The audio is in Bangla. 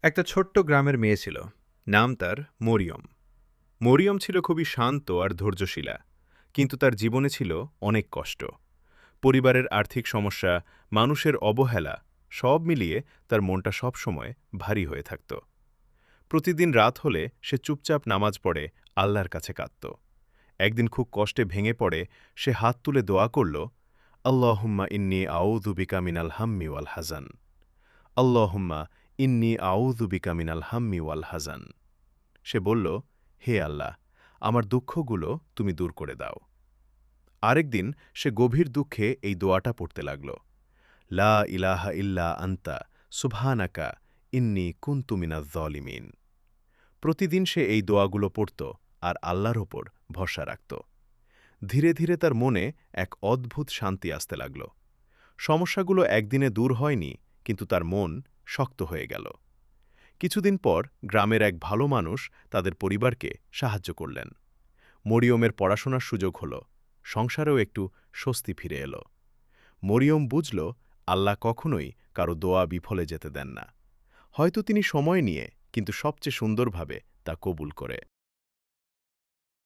একটা ছোট্ট গ্রামের মেয়ে ছিল। নাম তার মরিয়ম। মরিয়ম ছিল খুবই শান্ত আর ধৈর্যশীলা, কিন্তু তার জীবনে ছিল অনেক কষ্ট। পরিবারের আর্থিক সমস্যা, মানুষের অবহেলা, সব মিলিয়ে তার মনটা সবসময় ভারী হয়ে থাকত। প্রতিদিন রাত হলে সে চুপচাপ নামাজ পড়ে আল্লাহর কাছে কাঁদত। একদিন খুব কষ্টে ভেঙে পড়ে সে হাত তুলে দোয়া করল, আল্লাহুম্মা ইন্নী আউযু বিকা মিনাল হাম্মি ওয়াল হাজান। আল্লাহুম্মা ইন্নী আউযু বিকা মিনাল হাম্মি ওয়াল হাজান। সে বলল, হে আল্লাহ, আমার দুঃখগুলো তুমি দূর করে দাও। আরেকদিন সে গভীর দুঃখে এই দোয়াটা পড়তে লাগল, লা ইলাহা ইল্লা আনতা সুবহানাকা ইন্নী কুনতু মিনাজ জালিমিন। প্রতিদিন সে এই দোয়াগুলো পড়ত আর আল্লাহর ওপর ভরসা রাখত। ধীরে ধীরে তার মনে এক অদ্ভুত শান্তি আসতে লাগল। সমস্যাগুলো একদিনে দূর হয়নি, কিন্তু তার মন শক্ত হয়ে গেল। কিছুদিন পর গ্রামের এক ভালো মানুষ তাদের পরিবারকে সাহায্য করলেন। মরিয়মের পড়াশোনার সুযোগ হল, সংসারেও একটু স্বস্তি ফিরে এলো। মরিয়ম বুঝল, আল্লাহ কখনোই কারো দোয়া বিফলে যেতে দেন না। হয়তো তিনি সময় নিয়ে, কিন্তু সবচেয়ে সুন্দরভাবে তা কবুল করে।